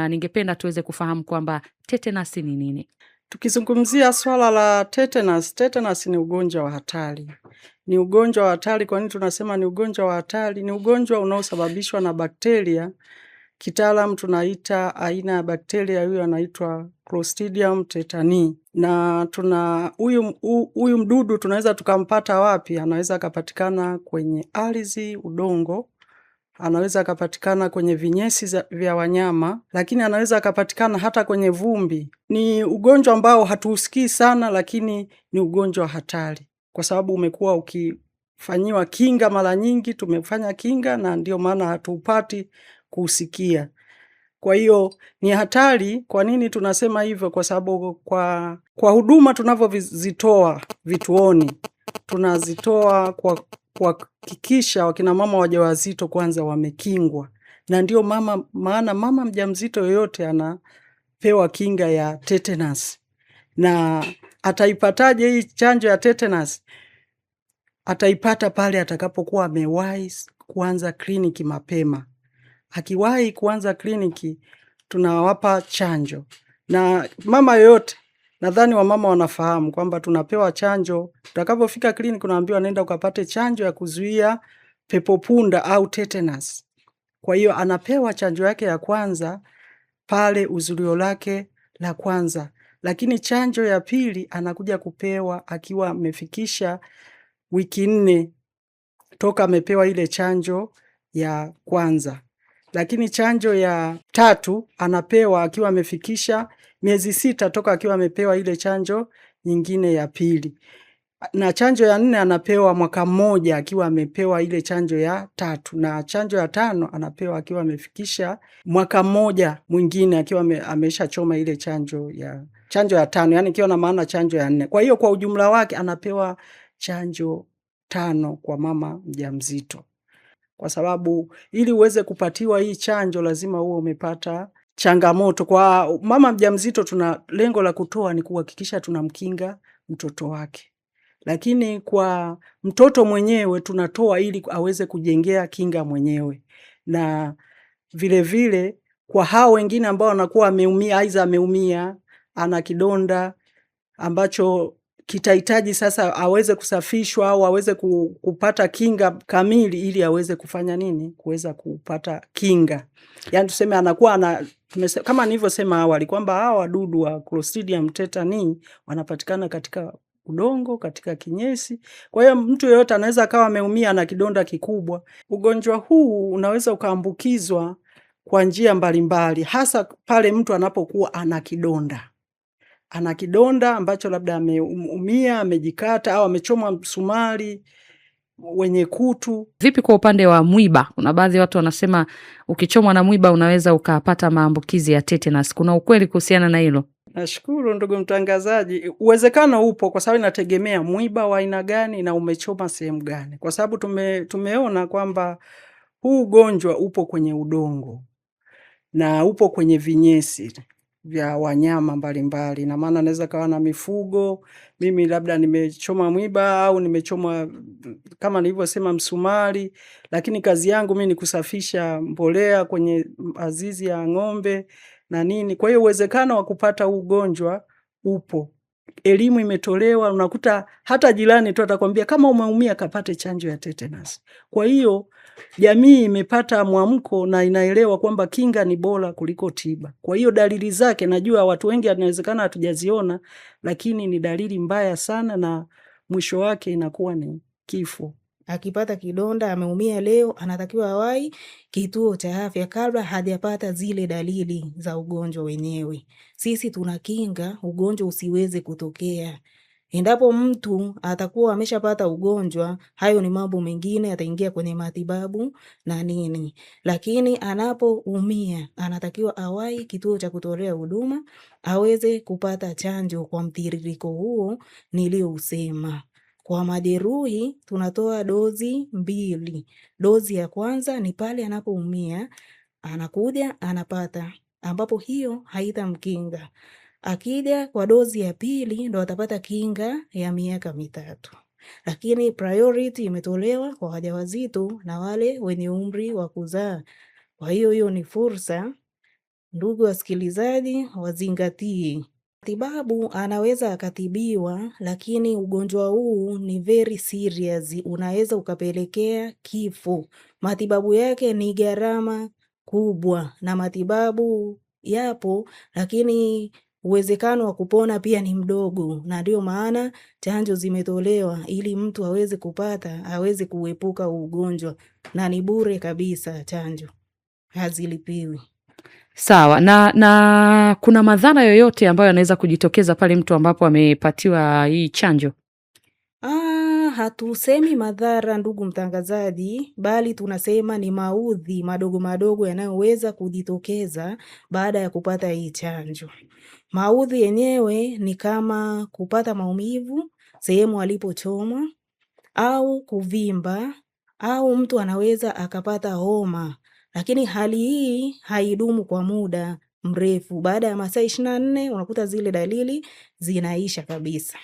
na ningependa tuweze kufahamu kwamba tetenus ni nini. Tukizungumzia swala la tetanus ni ugonjwa wa hatari. Ni ugonjwa wa hatari. Kwa nini tunasema ni ugonjwa wa hatari? Ni ugonjwa unaosababishwa na bakteria. Kitaalamu tunaita aina ya bakteria huyo anaitwa Clostridium tetani. Na huyu mdudu tunaweza tukampata wapi? Anaweza akapatikana kwenye ardhi, udongo, anaweza akapatikana kwenye vinyesi vya wanyama, lakini anaweza akapatikana hata kwenye vumbi. Ni ugonjwa ambao hatuusikii sana, lakini ni ugonjwa hatari kwa sababu umekuwa ukifanyiwa kinga mara nyingi. Tumefanya kinga na ndio maana hatuupati kuusikia. Kwa hiyo ni hatari. Kwa nini tunasema hivyo? Kwa sababu kwa huduma tunavyozitoa vituoni, tunazitoa kwa kuhakikisha wakina mama wajawazito kwanza wamekingwa, na ndio maana mama mjamzito yoyote anapewa kinga ya tetanus. Na ataipataje hii chanjo ya tetanus? Ataipata pale atakapokuwa amewahi kuanza kliniki mapema. Akiwahi kuanza kliniki tunawapa chanjo, na mama yoyote, nadhani wamama wanafahamu kwamba tunapewa chanjo. Utakapofika kliniki unaambiwa nenda ukapate chanjo ya kuzuia pepopunda au tetanus. Kwa hiyo anapewa chanjo yake ya kwanza pale uzulio lake la kwanza, lakini chanjo ya pili anakuja kupewa akiwa amefikisha wiki 4 toka amepewa ile chanjo ya kwanza. Lakini chanjo ya 3 anapewa akiwa amefikisha miezi 6 toka akiwa amepewa ile chanjo nyingine ya pili. Na chanjo ya 4 anapewa mwaka mmoja akiwa amepewa ile chanjo ya 3, na chanjo ya 5 anapewa akiwa amefikisha mwaka mmoja mwingine akiwa ameshachoma ile chanjo ya 5, yani ikiwa na maana chanjo ya 4. Kwa hiyo kwa ujumla wake anapewa chanjo 5 kwa mama mjamzito. Kwa sababu ili uweze kupatiwa hii chanjo lazima uwe umepata changamoto. Kwa mama mjamzito tuna lengo la kutoa ni kuhakikisha tunamkinga mtoto wake. Lakini kwa mtoto mwenyewe tunatoa ili aweze kujengea kinga mwenyewe. Na vile vile kwa hao wengine ambao wanakuwa ameumia, aidha ameumia, ana kidonda ambacho kitahitaji sasa aweze kusafishwa au aweze kupata kinga kamili ili aweze kufanya nini? Kuweza kupata kinga. Yaani tuseme anakuwa kama nilivyosema awali kwamba hawa wadudu wa Clostridium tetani wanapatikana katika udongo, katika kinyesi. Kwa hiyo mtu yeyote anaweza akawa ameumia na kidonda kikubwa. Ugonjwa huu unaweza ukaambukizwa kwa njia mbalimbali, hasa pale mtu anapokuwa ana kidonda ambacho labda ameumia, amejikata au amechomwa msumari wenye kutu. Vipi kwa upande wa mwiba? Kuna baadhi watu wanasema ukichomwa na mwiba unaweza ukapata maambukizi ya tetanus. Kuna ukweli kuhusiana na hilo? Nashukuru ndugu mtangazaji. Uwezekano upo kwa sababu inategemea mwiba wa aina gani na umechoma sehemu gani. Kwa sababu tumeona kwamba huu ugonjwa upo kwenye udongo na upo kwenye vinyesi vya wanyama mbalimbali. Na maana naweza kawa na mifugo, mimi labda nimechoma mwiba au nimechoma kama nilivyosema msumari, lakini kazi yangu mimi ni kusafisha mbolea kwenye azizi ya ng'ombe na nini. Kwa hiyo uwezekano wa kupata ugonjwa upo. Elimu imetolewa, unakuta hata jirani tu atakwambia kama umeumia kapate chanjo ya tetanus. Kwa hiyo jamii imepata mwamko na inaelewa kwamba kinga ni bora kuliko tiba. Kwa hiyo dalili zake najua watu wengi inawezekana hatujaziona, lakini ni dalili mbaya sana na mwisho wake inakuwa ni kifo. Akipata kidonda, ameumia leo, anatakiwa awahi kituo cha afya kabla hajapata zile dalili za ugonjwa wenyewe. Sisi tunakinga ugonjwa usiweze kutokea. Endapo mtu atakuwa ameshapata ugonjwa, hayo ni mambo mengine, ataingia kwenye matibabu na nini. Lakini anapoumia, anatakiwa awahi kituo cha kutolea huduma, aweze kupata chanjo kwa mtiririko huo niliousema. Kwa majeruhi tunatoa dozi 2. Dozi ya kwanza ni pale anapoumia, anakuja anapata, ambapo hiyo haitamkinga. Akija kwa dozi ya pili ndo atapata kinga ya miaka 3. Lakini priority imetolewa kwa wajawazito na wale wenye umri wa kuzaa. Kwa hiyo ni fursa Ndugu wasikilizaji wazingatie. Matibabu anaweza akatibiwa, lakini ugonjwa huu ni very serious, unaweza ukapelekea kifo. Matibabu yake ni gharama kubwa na matibabu yapo, lakini uwezekano wa kupona pia ni mdogo, na ndio maana chanjo zimetolewa ili mtu aweze kupata, aweze kuepuka ugonjwa, na ni bure kabisa, chanjo hazilipiwi. Sawa. Na kuna madhara yoyote ambayo yanaweza kujitokeza pale mtu ambapo amepatiwa hii chanjo? Hatusemi madhara ndugu mtangazaji, bali tunasema ni maudhi madogo madogo yanayoweza kujitokeza baada ya kupata hii chanjo. Maudhi yenyewe ni kama kupata maumivu sehemu alipochomwa, au kuvimba, au mtu anaweza akapata homa. Lakini hali hii haidumu kwa muda mrefu. Baada ya masaa 24 unakuta zile dalili zinaisha kabisa.